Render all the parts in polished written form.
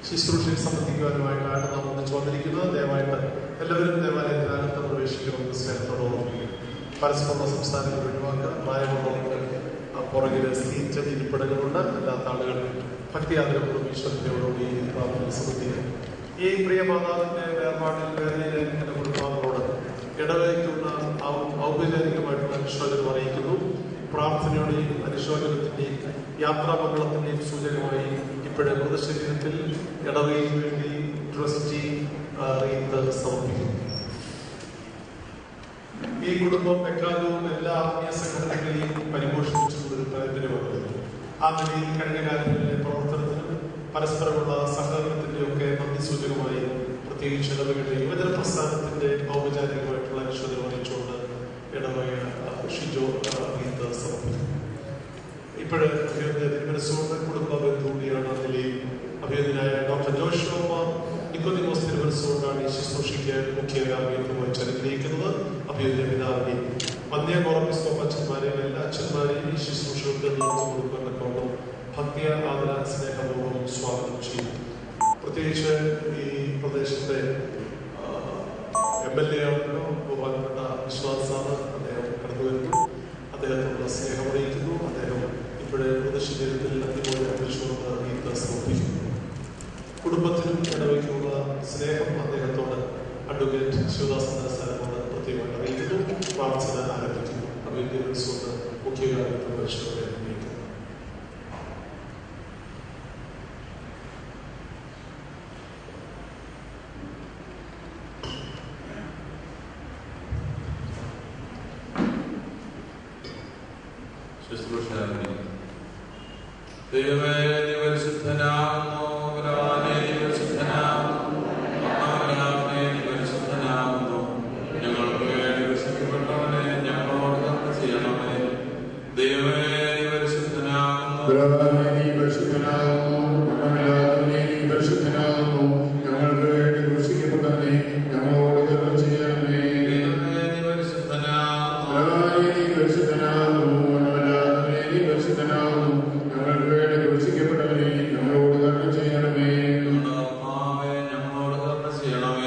ശുശ്രൂഷയിൽ സംബന്ധിക്കുവാനുമായിട്ടാണ് നാം ഒന്നിച്ച് വന്നിരിക്കുന്നത്. ദയവായിട്ട് എല്ലാവരും ദേവാലയത്തിനകത്ത് പ്രവേശിക്കണമെന്ന് സ്നേഹത്തോടെ ഓർമ്മിക്കുക. പരസ്പരം സംസാരങ്ങൾ ഒഴിവാക്കുക. പ്രായമുള്ളവർക്ക് പുറകിൽ സീറ്റ് ഇരിപ്പിടങ്ങളുണ്ട്. അല്ലാത്ത ആളുകൾ ഭക്തിയാദരവും ഈശ്വരത്തോടുകൂടി പ്രാർത്ഥന സമർപ്പിക്കുക. ഈ പ്രിയ മാതാവിന്റെ വേർപാടിൽ വേദനയിലേക്കുന്ന കുടുംബാംഗങ്ങളോട് ഇടവയ്ക്കുന്ന ഔപചാരികമായിട്ടുള്ള അനുശോചനം അറിയിക്കുന്നു. പ്രാർത്ഥനയുടെയും അനുശോചനത്തിന്റെയും യാത്രാമംഗളത്തിന്റെയും സൂചകമായി ഇപ്പോഴേ മൃതശരീരത്തിൽ ഇടവയ്ക്ക് വേണ്ടി ട്രസ്റ്റി റീത്ത് സമർപ്പിക്കുന്നു. ഈ കുടുംബം എക്കാലവും എല്ലാ ആത്മീയ സംഘടനകളെയും പരിപോഷിപ്പിച്ചുകൊണ്ടൊരു പ്രയത്നമാണ്. ആ നിലയിൽ കഴിഞ്ഞ കാലങ്ങളിലെ പ്രവർത്തനത്തിനും പരസ്പരമുള്ള സഹകരണത്തിന്റെ ഒക്കെ നന്ദി സൂചകമായി പ്രത്യേകിച്ച് ഇടവകയുടെ യുവജന പ്രസ്ഥാനത്തിന്റെ ഔപചാരികമായിട്ടുള്ള അനുശോചനം അറിയിച്ചുകൊണ്ട് ഇടവക ഷിജോ റീത്ത് സമർപ്പിക്കുന്നു. ഇപ്പോഴേ തിരുമനസ്സുകൊണ്ട് കുടുംബ ബന്ധുകൂടിയാണ് നിലയിൽ അഭിനന്ദനായ ഡോക്ടർ ജോഷുവ നിക്കോദിമോസ് തിരുമനസ്സുകൊണ്ടാണ് ഈ ശുശ്രൂഷയ്ക്ക് മുഖ്യ കാർമ്മികത്വം വഹിച്ച് അനുഗ്രഹിക്കുന്നത്. അഭിനന്ദന പിതാവിനെയും വന്യ കോറപ്പിസ്കോപ്പ് അച്ഛന്മാരെയും എല്ലാ അച്ഛന്മാരെയും ഈ ശുശ്രൂഷകൾക്ക് നേതൃത്വം കൊടുക്കുന്നതിനൊപ്പം ഭക്തി ആദര സ്നേഹപൂർവ്വം സ്വാഗതം ചെയ്യും. പ്രത്യേകിച്ച് ഈ പ്രദേശത്തെ MLA ആണല്ലോ ബഹുമാനപ്പെട്ട വിശ്വാസാണ്. അദ്ദേഹം കടന്നു വരുന്നു. അദ്ദേഹത്തിനുള്ള സ്നേഹം അറിയിക്കുന്നു. അദ്ദേഹം ഇപ്പോഴേ മൃതശരീരത്തിൽ അന്തിമോചനം സമർപ്പിക്കുന്നു. കുടുംബത്തിനും ഇടവയ്ക്കുള്ള സ്നേഹം അദ്ദേഹത്തോട് അഡ്വക്കേറ്റ് ശിവദാസൻ സ്ഥലത്തോട് പ്രത്യേകമായി അറിയിക്കുന്നു. പ്രാർത്ഥന ആരംഭിക്കുന്നു. അഭിനന്ദനത്തോട് മുഖ്യകാര്യത്തിൽ പരിശോധന അറിയിക്കുന്നു. ദൈവമേ, നീ പരിശുദ്ധനാകുന്നു. ബലവാനേ, നീ പരിശുദ്ധനാകുന്നു. മഹാബലവാനേ, നീ പരിശുദ്ധനാകുന്നു. ഞങ്ങൾക്ക് വേണ്ടി രക്ഷിക്കപ്പെട്ടവനെ ഞങ്ങളോട് കരുണ ചെയ്യണമേ. ദൈവമേ, നീ പരിശുദ്ധനാകുന്നു. ബലവാനേ, നീ പരിശുദ്ധനാകുന്നു. മഹാബലവാനേ, നീ പരിശുദ്ധനാകുന്നു. ഞങ്ങൾക്ക് വേണ്ടി രക്ഷിക്കപ്പെട്ടവനെ ഞങ്ങളോട് കരുണ ചെയ്യണമേ. ദൈവമേ, നീ പരിശുദ്ധനാകുന്നു. ബലവാനേ, നീ പരിശുദ്ധനാകുന്നു. മഹാബലവാനേ, നീ പരിശുദ്ധനാകുന്നു. ഞങ്ങൾക്ക് വേണ്ടി രക്ഷിക്കപ്പെട്ടവനെ ഞങ്ങളോട് കരുണ ചെയ്യണമേ. ഞങ്ങളോട് കരുണ ചെയ്യണമേ.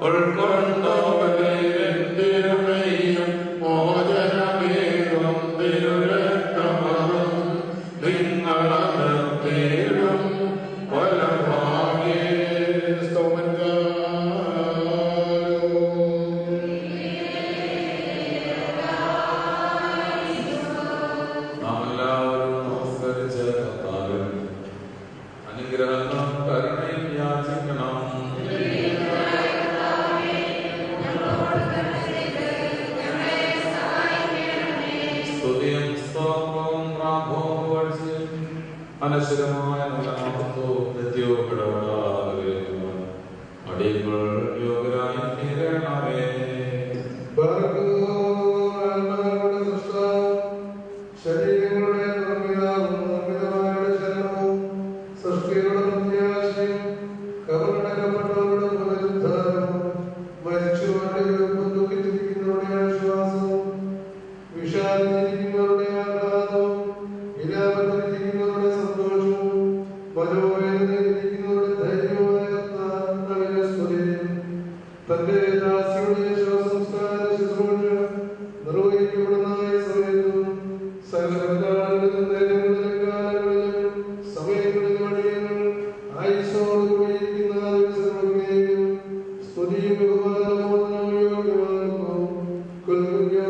ഉൾക്കൊണ്ടോ മോചന അനശ്വരമായ നാമത്വവും നിത്യവും ഇടപെടാതെ അടിയങ്ങൾ യോഗ്യരായി തീരണമേ. ശരീരങ്ങളുടെ നിർമ്മിതമായ ശരണവും സൃഷ്ടികളുടെ പ്രത്യാശയും കബറടക്കപ്പെട്ടവരുടെ പുനരുദ്ധാരവും മരിച്ചവരുടെ ദുഃഖിച്ചിരിക്കുന്നവരുടെ ആശ്വാസവും വിഷാദിച്ചിരിക്കുന്നവരുടെ ആഹ്ലാദവും വിലാപത്തിരിക്കുന്നവരുടെ സന്തോഷവും മനോവേദനയിരിക്കുന്നവരുടെ ധൈര്യമായ സ്തുതിയും തന്റെ ദാസിയുടെ ശവസംസ്കാര ശുശ്രൂഷ നിർവഹിക്കപ്പെടുന്ന സമയത്തും സകലകാലങ്ങളിലും നേരങ്ങളിലും കാലങ്ങളിലും സമയങ്ങളിലും അടിയങ്ങൾ ആയുസ്സോടുകൂടിയിരിക്കുന്ന ദിവസങ്ങളിലും സ്തുതിയും ബഹുമാനവും യോഗ്യമാകുന്നു. കുൽകുഞ്ഞോ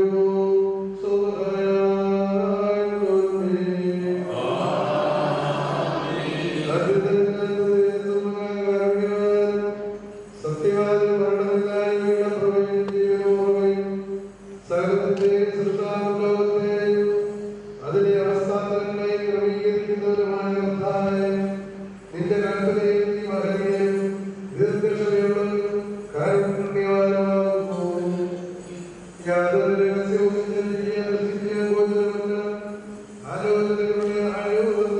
സത്യവാദം മരണമില്ലായ്മയുടെ പ്രഭയും ജീവനോർമ്മയും സകലത്തിന്റെ സൃഷ്ടാനുഭവത്തെയും അതിനെ അവസ്ഥാനങ്ങളെയും ക്രമീകരിക്കുന്നവരുമായ കർത്താവേ, നിന്റെ കൽപ്പനയിൽ നീ മഹനീയനും ദീർഘക്ഷമയുള്ളവനും കാരുണ്യവാനുമാകുന്നു. യാതൊരു രഹസ്യവും ആലോചനകളുടെ ആഴവും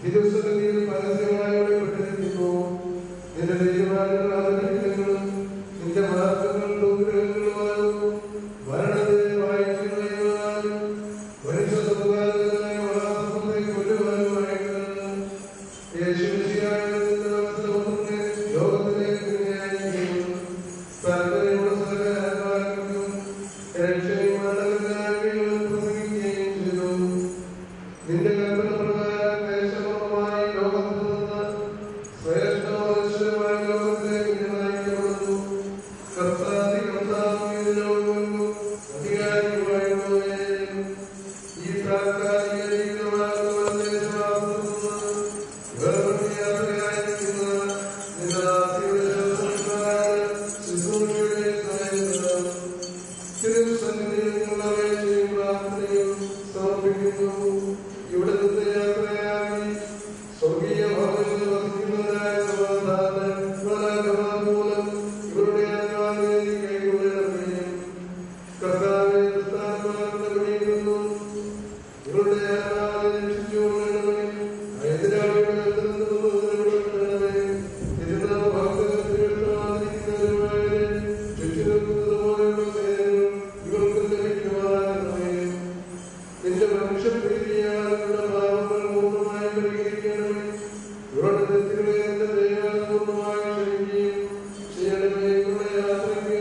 തിരുസന്നിധിയിൽ പരസ്യമായി വെളിപ്പെട്ടിരിക്കുന്നു. നിന്റെ തീരുമാനങ്ങൾ ആദരിക്കങ്ങളും നിന്റെ മാർഗങ്ങൾ ദുർഗ്രഹങ്ങളുമാകുന്നു. മരണത്തെ വായിച്ചു കളയുവാനും മനുഷ്യ സമുദായത്തിനായി മഹാസമുദ്രെ കൊല്ലുവാനുമായിട്ട് യേശുമിശിഹായ നിന്റെ അവസരമൊന്നെ ലോകത്തിലേക്ക് ന്യായിക്കുന്നു. താല്പര്യമുള്ള സകല ആത്മാക്കൾക്കും രക്ഷയും മരണമില്ലായ്മയും പ്രസംഗിക്കുകയും ചെയ്തു. നിന്റെ കൽപ്പന പ്രകാരം ക്ലേശപൂർണ്ണമായി ലോകത്തിൽ നിന്ന് ശ്രേഷ്ഠമായ ലോകത്തിലേക്ക് നയിക്കപ്പെടുന്നു. കർത്താതി കർത്താവിനും അധികാരിയുമായുള്ളവരെയും ഈ താൽക്കാലികമായ യാത്രയായിരിക്കുന്ന നിന്റെ ദാസിയുടെ ശുശ്രൂഷയുടെ സഹായിക്കണം. തിരുസന്നിധിയിലുള്ള അപേക്ഷയും പ്രാർത്ഥനയും സമർപ്പിക്കുന്നു. ഇവിടെ നിന്ന് യാത്രയായി സ്വർഗീയ ഭവനത്തിൽ വസിക്കുന്നവരായ സമാധാനം മൂലം ഇവരുടെ അനുവാദം കൈകൊള്ളണമേ. കർത്താവെ, ക്രിസ്താന്മാരുടെ വിളിക്കുന്നു. ഇവരുടെ അനുവാദം രക്ഷിച്ചുകൊള്ളണമേ. എതിരാളിയുടെ നിർത്തണമേ. തിരുനാമ ഭക്തരിക്കുന്നവരുമായവരെ ചുറ്റി നിൽക്കുന്നത് പോലെയുള്ള സേനകൾ ഇവർക്ക് ലഭിക്കുവാനമേ. നിന്റെ മനുഷ്യപ്രീതിയാളുടെ പാപങ്ങൾ പൂർണ്ണമായി പരിഹരിക്കണമേ. ഇവരുടെ തെറ്റുകളെ എന്റെ ദൈവം പൂർണ്ണമായി ക്ഷമിക്കുകയും ചെയ്യണമേ. ഇവരുടെ യാത്രയ്ക്ക്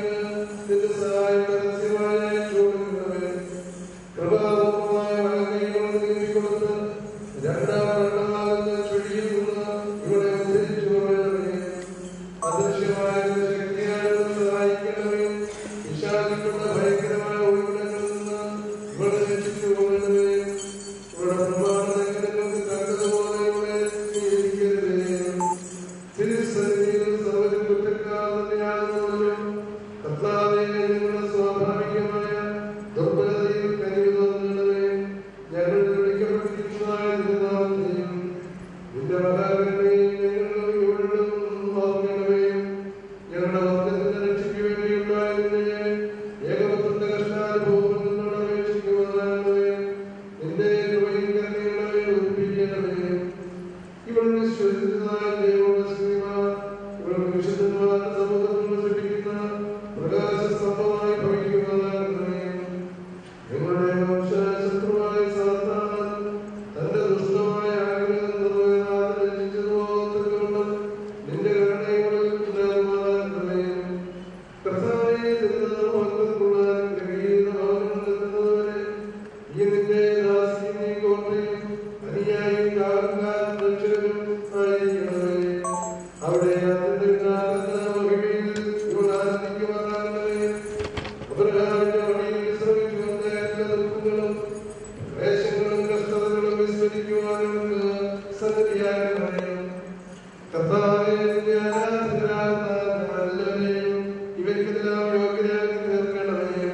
നിന്റെ സഹായം രഹസ്യമായി അയച്ചുകൊടുക്കണമേ. കൃപാപൂർവമായ വലകൈകൾ നീട്ടിക്കൊടുത്ത് രണ്ടാം വെള്ളമാകുന്ന ചുഴിയിൽ നിന്ന് ഇവിടെ ഉദ്ധരിച്ചു കൊള്ളണമേ. അദൃശ്യമായ ശക്തിയാൽ സഹായിക്കണമേ. വിശാലിക്കുന്ന ഭയങ്കരമായ ഒഴിവിടങ്ങളിൽ നിന്ന് ഇവിടെ രക്ഷിച്ചു കൊള്ളണമേ. ഇവിടെ പ്രമാണങ്ങൾക്ക് കണ്ടതുപോലെ ഇവിടെ സ്വീകരിക്കരുതേ. തിരുസന്നിധിയിൽ സർവ്വരും കുറ്റക്കാർ തന്നെയാകുന്നവരും കർത്താവേ, ഞങ്ങളുടെ സ്വാഭാവികമായ ദുർബലതയിൽ കനിവ് തോന്നണമേ. ഞങ്ങൾ വിളിക്കപ്പെട്ടിരിക്കുന്നതായ തിരുനാമത്തെയും നിന്റെ മഹാകരുണയും ഞങ്ങൾ ഇവിടും ഓർക്കണമേ. ഞങ്ങളുടെ വർഗത്തിന്റെ രക്ഷയ്ക്ക് വേണ്ടിയുണ്ടായിരുന്നേ ഏകപുത്രന്റെ കഷ്ടാനുഭവത്തിൽ നിന്നോട് അപേക്ഷിക്കുവാനാണമേ. നിന്റെ കൃപയും കരുണയുള്ളവയെ ഒളിപ്പിക്കണമേ. ഇവൾ വിശ്വസിക്കുന്നതായ ദൈവങ്ങളുടെ സ്ത്രീമാർ ഇവൾക്ക് വിശുദ്ധന്മാരുടെ സമൂഹത്തിൽ പ്രസരിക്കുന്ന പ്രകാശസ്തംഭമായി ഭവിക്കുന്നതാകണമേ. ഞങ്ങളുടെ വംശശത്രുവായ സാത്താൻ തന്റെ ദുഷ്ടമായ ആഗ്രഹം നിർവഹണാതെ രചിച്ചതുപോലെ നിന്റെ കരുണയോടെ ഉണ്ടാകുമാറാകണമേ. കർത്താവേ, തിരുനാമം ഗ്രഹീത ഭവനങ്ങളിലെത്തുന്നവരെ ഈ നിന്റെ ദാസിയും നീ കോട്ടയും അനുയായിയും കാവൽക്കാരും രക്ഷകരും ആയിരിക്കണമേ. അവിടെ അതിന്റെ മഹിമയിൽ ഇവൾ ആനന്ദിക്കുവാനാകണമേ. അബ്രഹാമിന്റെ വഴിയിൽ ശ്രമിച്ചു വന്ന എല്ലാ ദുഃഖങ്ങളും ക്ലേശങ്ങളും കഷ്ടതകളും വിസ്മരിക്കുവാനും സന്നിധിയാകണമേ. കർത്താവേ, നിന്റെ ആരാധകരാകുന്ന നല്ലവരെയും ഇവയ്ക്കെല്ലാം യോഗ്യരാക്കി തീർക്കണമേ.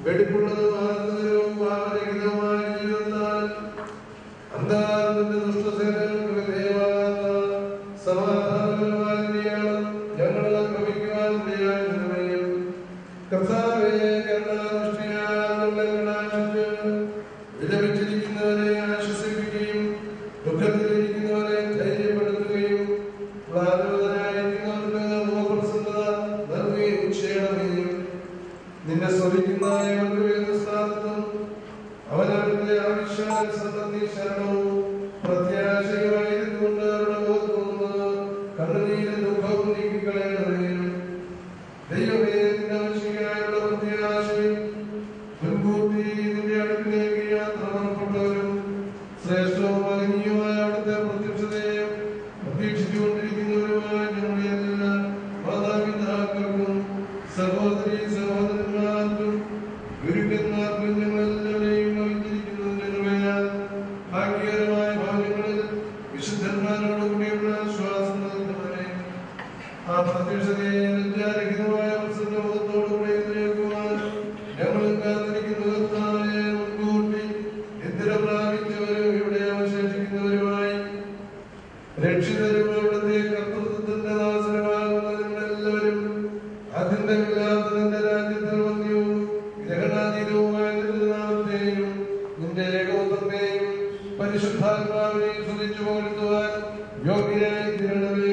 വെടിപ്പുള്ളതും ആനന്ദകരവും പാപരഹിതവുമായ ജീവിതത്താൽ അന്താ ആ പ്രത്യക്ഷതയെ വിദ്യാരഹിതമായ പ്രസന്നമുഖത്തോടുകൂടി കേൾക്കുവാൻ ഞങ്ങൾ കാത്തിരിക്കുന്ന കർത്താവേ, മുൻകൂട്ടി നിദ്ര പ്രാപിച്ചവരും ഇവിടെ അവശേഷിക്കുന്നവരുമായി രക്ഷിതരും അവിടുത്തെ കർത്തൃത്വത്തിന്റെ ദാസരുമാകുന്ന നിങ്ങളെല്ലാവരും ആദ്യന്തമില്ലാത്ത നിന്റെ രാജ്യത്തിൽ വന്യവും ഗ്രഹണാതീതവുമായ നിന്റെ നാമത്തെയും നിന്റെ ഏകോപത്തെയും പരിശുദ്ധാത്മാവിനെയും സ്തുതിച്ചു പോരുത്തുവാൻ യോഗ്യനായി തീരണമേ.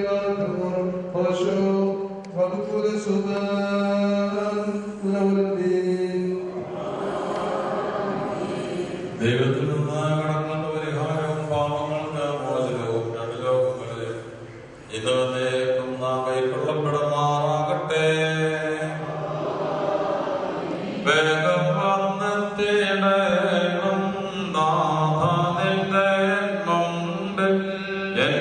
ദൈവത്തിൽ നിന്ന് കടങ്ങളുടെ പരിഹാരവും പാപങ്ങൾക്ക് മോചനവും രണ്ട് ലോകങ്ങളിലും ഇന്നത്തേക്കും നാം കൈക്കൊള്ളപ്പെടുമാറാകട്ടെ. വേഗം വന്നെത്തിയിടേണം നാഥ നിന്റെ മുമ്പിൽ. എൻ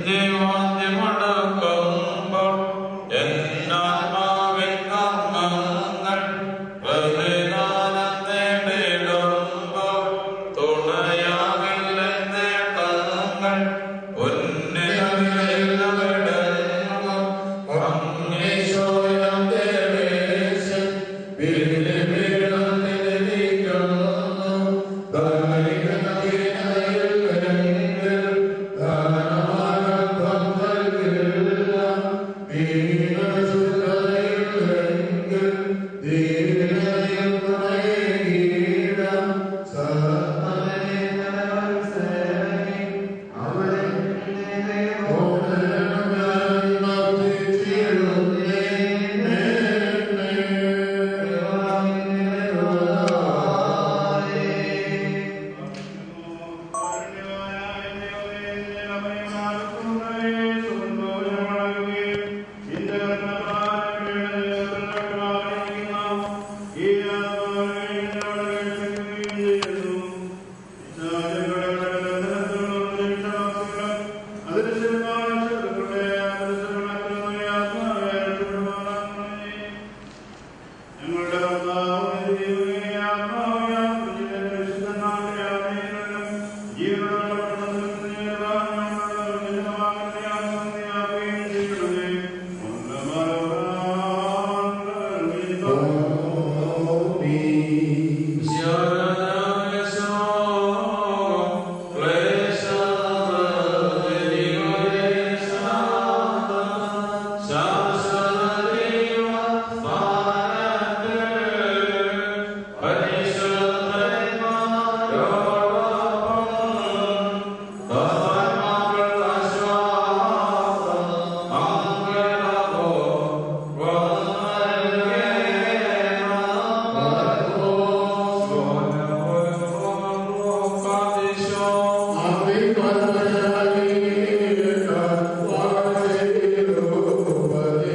ജീവാന്ത്യമടക്കുമ്പോൾ എന്നാത്മാവിൻ കർമ്മങ്ങൾ പ്രതിദാനം നേടിടുമ്പോൾ തുണയാകില്ലെന്നേ തങ്ങൾ ഉന്നതങ്ങളിലവിടുന്നു അങ്ങീശോയം ദേവേശൻ Amen.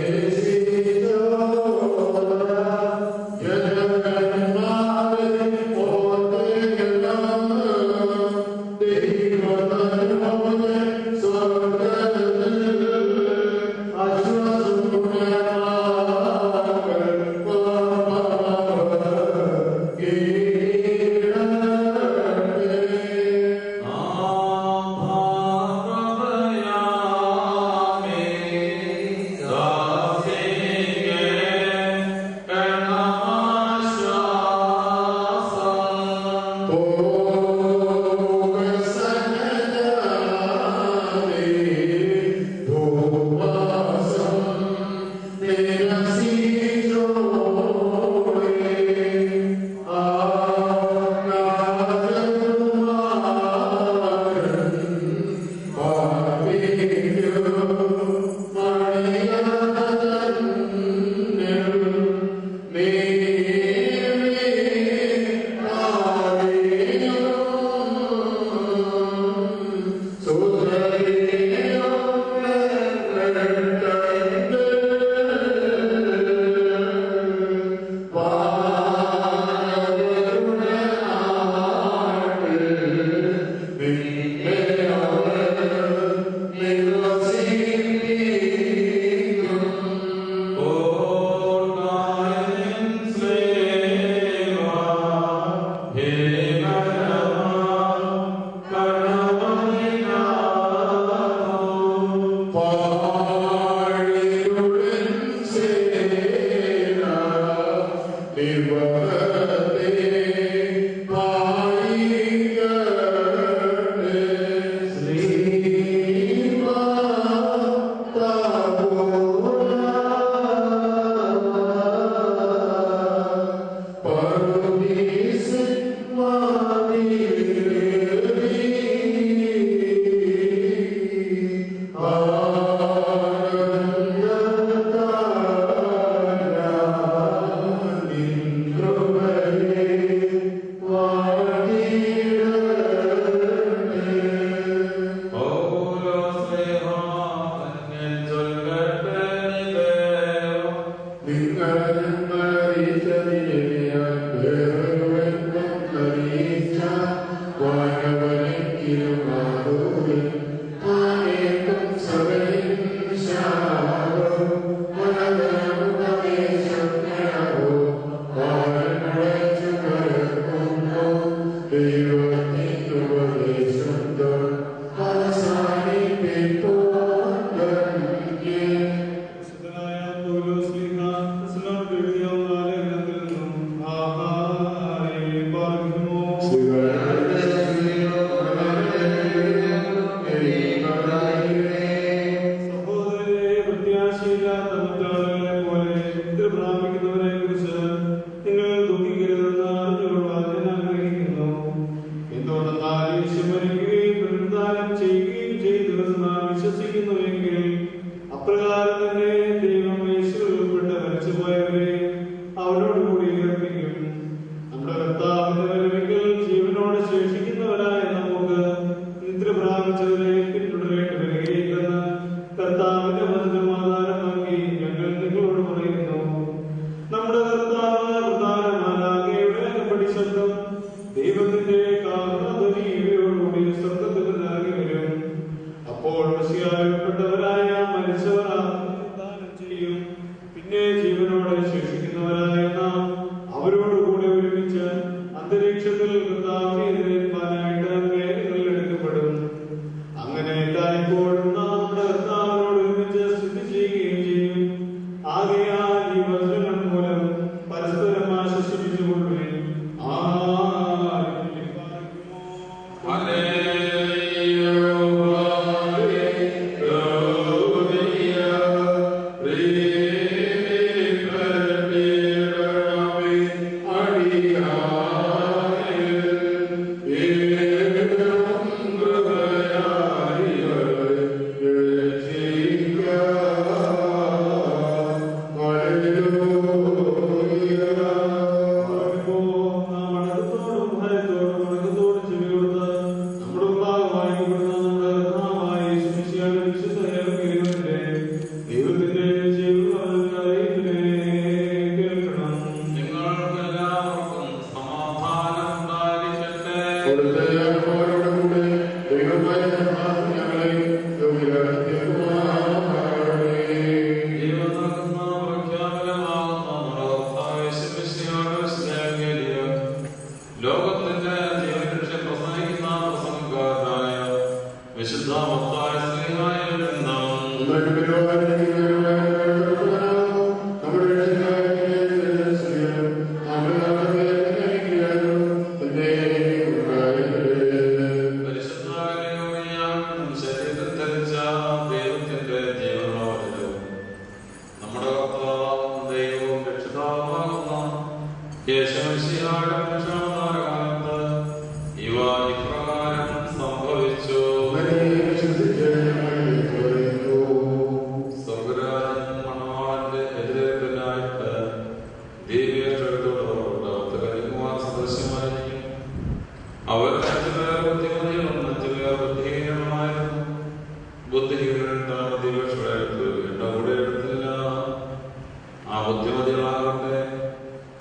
ബുദ്ധിമതികളാകട്ടെ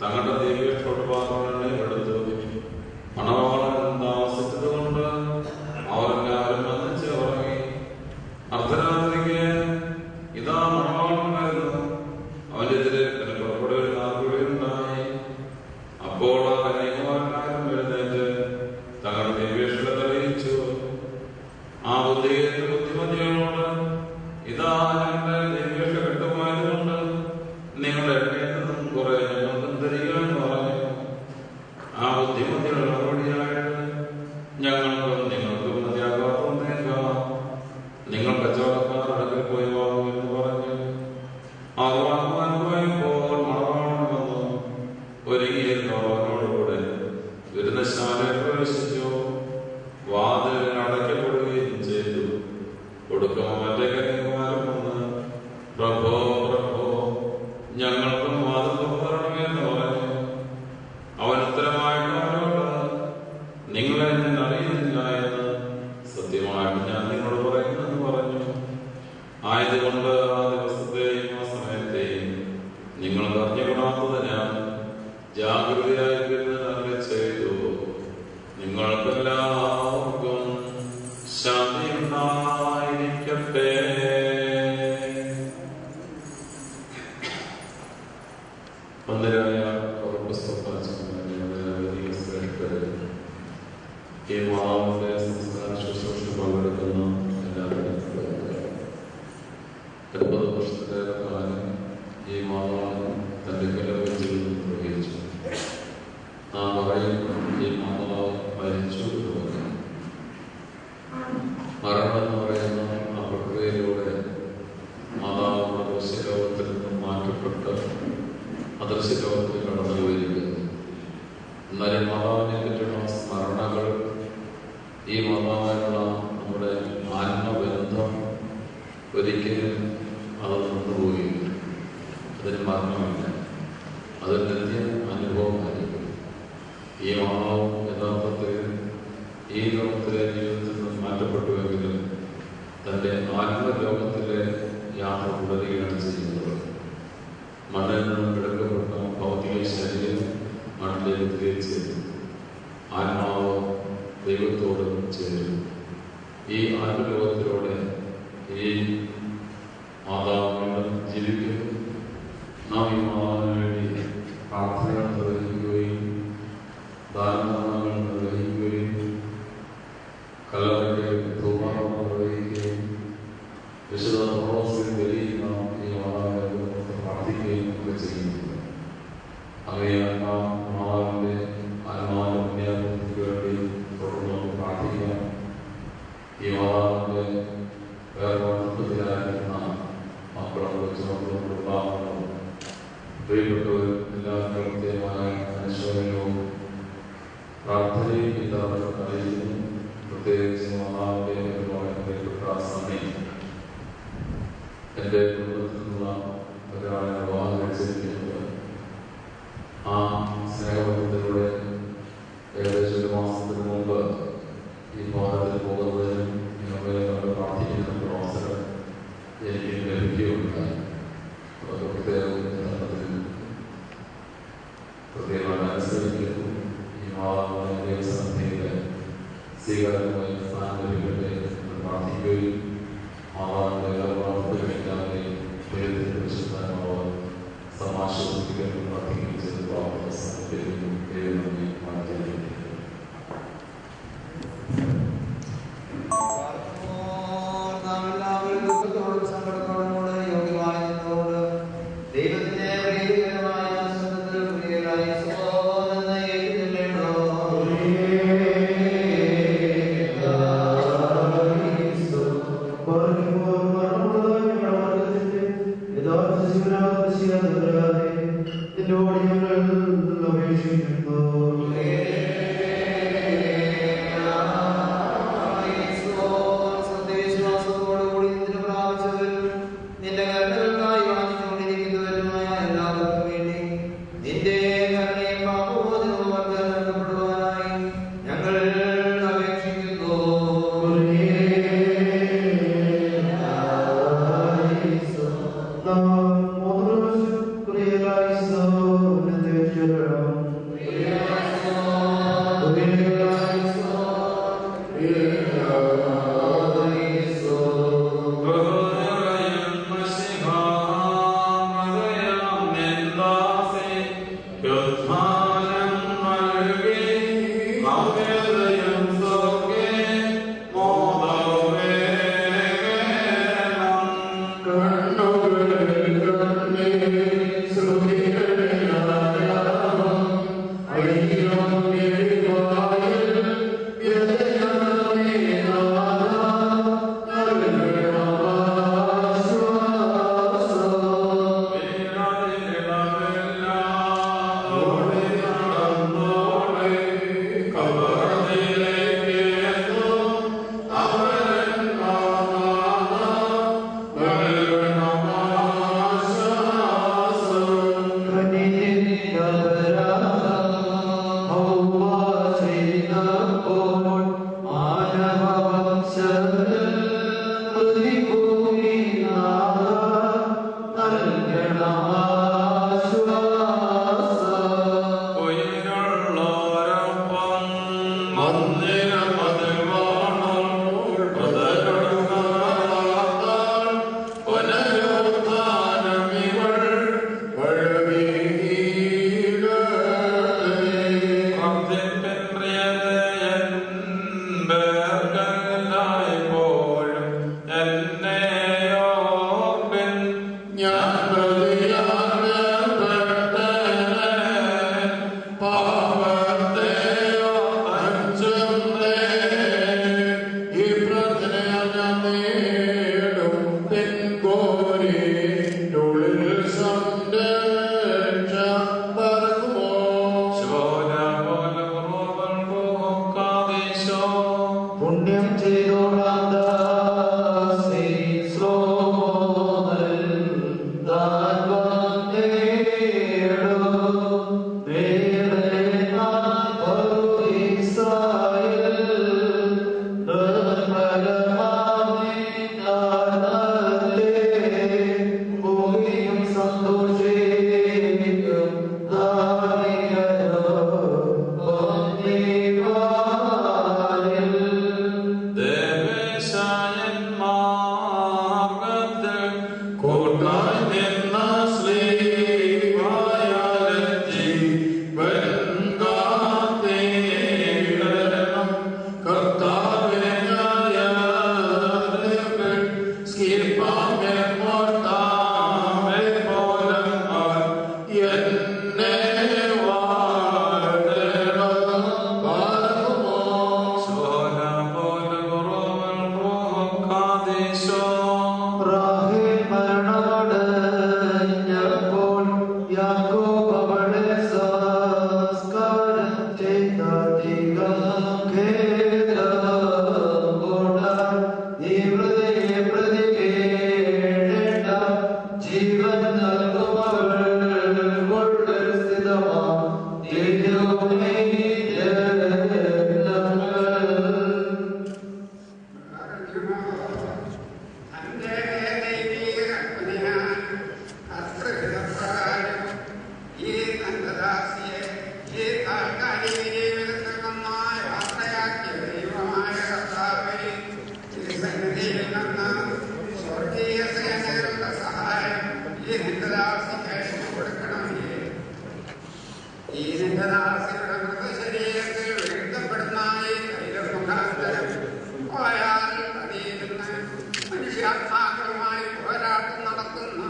തങ്ങളുടെ ദൈവത്തോട് പാത്രങ്ങളെ ഒരുങ്ങിയിരുന്നവരോടുകൂടെ വിരുന്നശാലയിൽ പ്രവേശിച്ചു. വാതിൽ അടയ്ക്കപ്പെടുകയും ചെയ്തു. ഒടുക്കം മറ്റേ കന്യകുമാരൻ വന്ന്, പ്രഭോ പ്രഭോ, ഞങ്ങൾക്കും വാതിൽ തുറക്കണമേ എന്ന് പറഞ്ഞു. അവൻ ഉത്തരമായിട്ട് അവനോട്, നിങ്ങളെ ഞാൻ അറിയുന്നില്ല എന്ന് സത്യമായിട്ട് ഞാൻ നിങ്ങളോട് പറയുന്നെന്ന് പറഞ്ഞു. ആയതുകൊണ്ട് ആ ദിവസത്തെയും ആ സമയത്തെയും നിങ്ങൾ അറിഞ്ഞുകൂടാത്തതിനാൽ ജാഗ്രതയായിരിക്കുന്നത് അരുളി ചെയ്തു. നിങ്ങൾക്കെല്ലാവർക്കും ശാന്തി ഉണ്ടായിരിക്കട്ടെ. വന്ദരായ ഈ മാതാവിന്റെ സംസ്കാര ശുശ്രൂഷ പങ്കെടുക്കുന്ന എല്ലാവരും 80 വർഷത്തിലേറെ കാലം ഈ മാതാവ് തന്റെ കലവച്ചിൽ നിർവഹിച്ചു. നാം പറയും ഈ മാതാവ് മരിച്ചു എന്ന് പറയും. മരണം എന്ന് പറയുന്ന ആ പ്രക്രിയയിലൂടെ മാതാവ് ദൃശ്യലോകത്തിൽ നിന്നും മാറ്റപ്പെട്ട് അദൃശ്യലോകത്തിൽ കടന്നു പോയിരിക്കുന്നു. എന്നാലും മാതാവിനെ പറ്റിയുള്ള സ്മരണകൾ, ഈ മാതാവിനുള്ള നമ്മുടെ ആത്മബന്ധം ഒരിക്കലും അത് നിന്നുപോയി. അതിന് മരണമില്ല. അതൊരു നിത്യ അനുഭവമായിരിക്കും. ഈ മാതാവ് യഥാർത്ഥത്തിൽ ഈ ലോകത്തിലെ ജീവിതത്തിൽ നിന്ന് മാറ്റപ്പെട്ടുവെങ്കിലും തൻ്റെ ആത്മലോകത്തിലെ യാത്ര തുടരുകയാണ് ചെയ്യുന്നത്. മണ്ണിൽ നിന്നും എടുക്കപ്പെട്ട ഭൗതിക ശരീരം മണ്ണിലേക്ക് തിരിച്ചു ആത്മാവ് ദൈവത്തോട് ചേരും. ഈ ആത്മലോകത്തിലൂടെ ഈ മാതാവ് വീണ്ടും ജീവിക്കുന്നു. നാം ഈ മാതാവിന് വേണ്ടി പ്രാർത്ഥനകൾ നിർവഹിക്കുകയും ദാനധർമ്മങ്ങൾ നിർവഹിക്കുകയും കല്ലറയ്ക്ക് ധൂപങ്ങൾ നിർവഹിക്കുകയും വിശുദ്ധ പൗലോസിൽ വലിയ ഈ മാതാവിനെ പ്രാർത്ഥിക്കുകയും ഒക്കെ ചെയ്യുന്നു. അങ്ങനെ മാതാവിന്റെ ആത്മാവിന്റെ പുണ്യാത്മക്ക് വേണ്ടി തുടർന്ന് പ്രാർത്ഥിക്കാം. ഈ മാതാവിന്റെ വേറെ വസ്തുത്തിലായിരിക്കുന്ന മക്കളും കൊച്ചുമക്കളും കുടുംബാംഗങ്ങളും പ്രിയപ്പെട്ടവരും എല്ലാവർക്കും പ്രത്യേകമായ അനുശോചനവും പ്രാർത്ഥനയും എല്ലാവർക്കും അറിയിക്കുന്നു. പ്രത്യേകിച്ച് മാതാവിന്റെ പ്രിയപ്പെട്ട സമയം എൻ്റെ കുടുംബത്തിൽ നിന്നുള്ള ഒരാളെ വിവാഹം കഴിച്ചിരിക്കുന്നത് ആ സ്നേഹബന്ധത്തിലൂടെ ഏകദേശം 1 മാസത്തിന് മുമ്പ് ഈ ഭവനത്തിൽ പോകുന്നതിനും ഞങ്ങളെ കണ്ട് പ്രാർത്ഥിക്കുന്നതിനുള്ള അവസരം എനിക്ക് ലഭിക്കുകയുണ്ടായി. അതൊക്കെ പ്രത്യേകമായി അനുസരിക്കുന്നു. ഈ മാതാവിന്റെ ദേവസന്നിധിയിലെ സ്വീകാര്യമായ സ്ഥാനം ലഭിക്കട്ടെ എന്ന് പ്രാർത്ഥിക്കുകയും മാതാവിന്റെ എല്ലാ പ്രാർത്ഥനകളില്ലാതെയും ദൈവത്തിന്റെ പരിശുദ്ധാത്മാവ് സമാശ്വസിപ്പിക്കാൻ പ്രാർത്ഥിക്കുകയും ചെയ്ത് പ്രാർത്ഥന സമർപ്പിക്കുന്നു. ദൈവം നമ്മെ മാറ്റിയിരിക്കുന്നു. കണ്ണുകൾ മനുഷ്യാത്മാക്കളുമായി പോരാട്ടം നടത്തുന്ന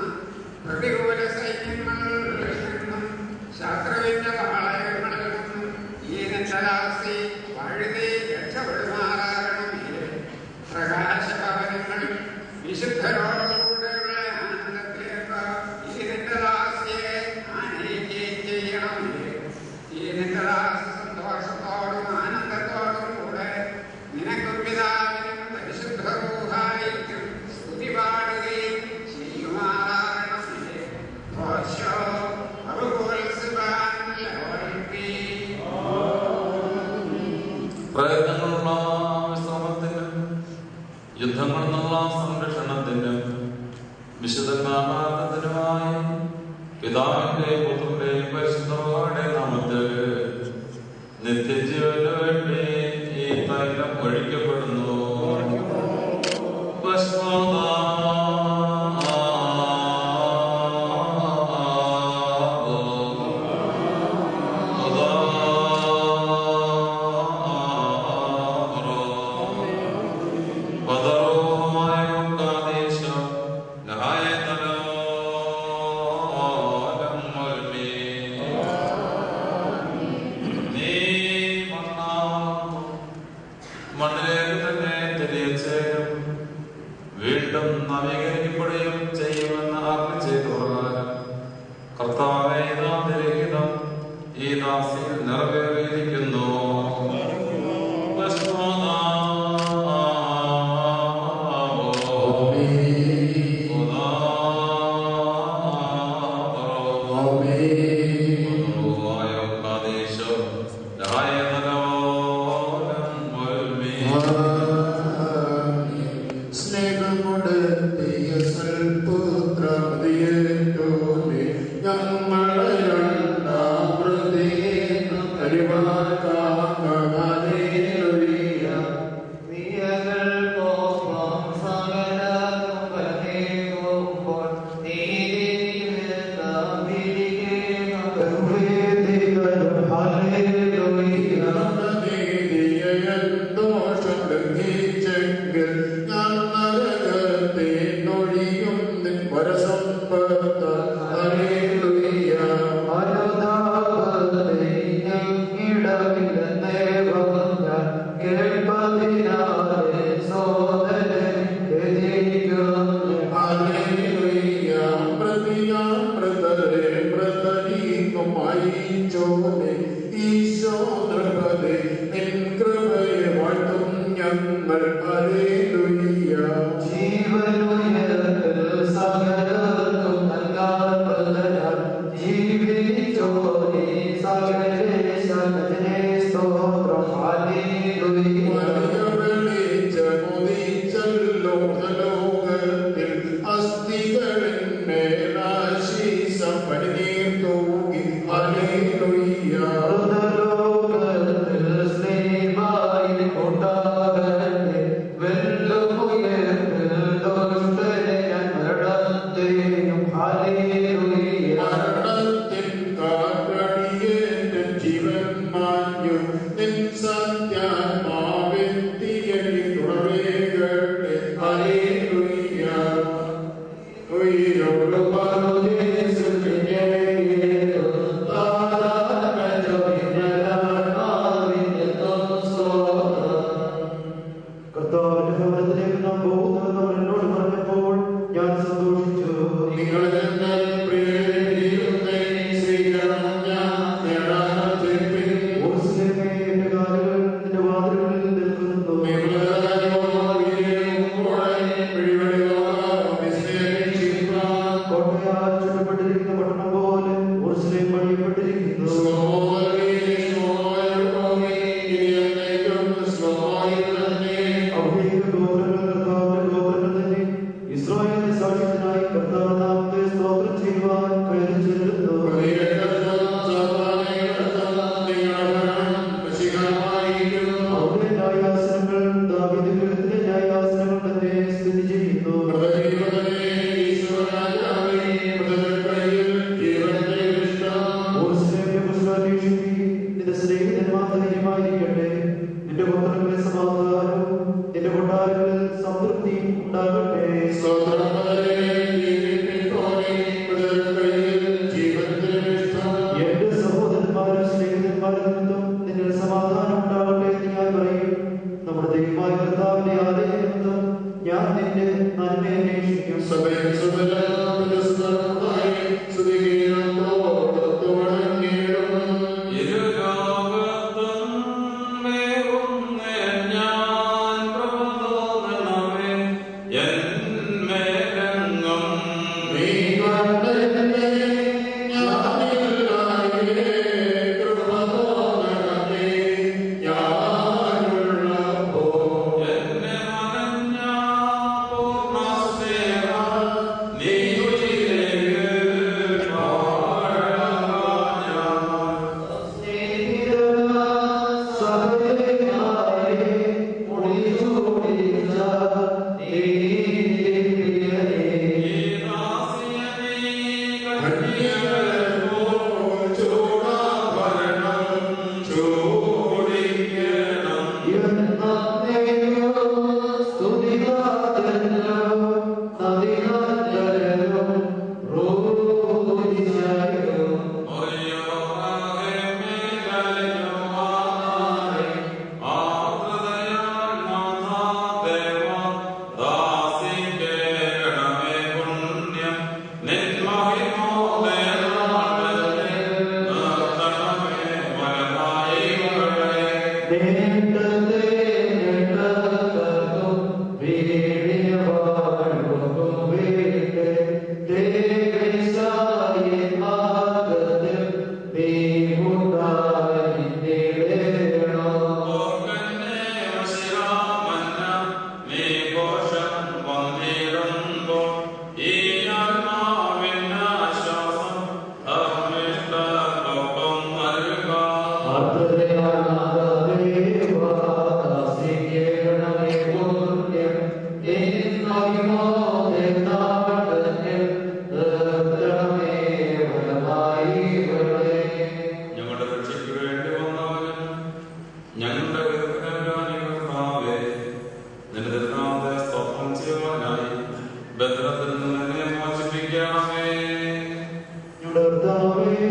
പ്രതികൂല സൈന്യങ്ങളിൽ നിന്നും ശത്രുവിന്റെ പാളയങ്ങളിൽ നിന്നും ഈ നിന്ദരാസി വഴുതി രക്ഷപ്പെടുമാറാകണമേ. പ്രകാശഭവനങ്ങളിൽ വിശുദ്ധരോടുകൂടെയുള്ള ആനന്ദത്തിലേക്ക് ഈ നിന്ദരാസിയെ ആനയിക്കുകയും ചെയ്യണമേ. ഈ നിന്ദരാസി സന്തോഷത്തോടും ആനന്ദത്തോടും കൂടെ നിനക്കും പിതാവിനും പരിശുദ്ധ റൂഹായിക്കും സ്തുതി പാടുകയും ചെയ്യുമാറാകണമേ. പ്രയത്നങ്ങളുള്ള വിശ്രമത്തിനും യുദ്ധങ്ങളിൽ നിന്നുള്ള സംരക്ഷണത്തിനും വിശുദ്ധനാമത്തിനുമായി പിതാവിന്റെ പുത്രന്റെയും പരിശുദ്ധരുടെ നാമത്തിൽ നിത്യജീവന് വേണ്ടി ഈ തൈലം ഒഴിക്കപ്പെടുന്നു. മണ്ണിലേക്ക് തന്നെ തിരിച്ചേരും, വീണ്ടും നവീകരിക്കപ്പെടുകയും ചെയ്യുമെന്ന് ആജ്ഞ ചെയ്തപ്രകാരം കർത്താവേ നാം തിരഹിതം ഈ ദാസിയിൽ നിറവേറിയിരിക്കുന്നു. അസ്ഥികളിന്മേലാശി കർത്താവേ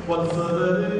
What's the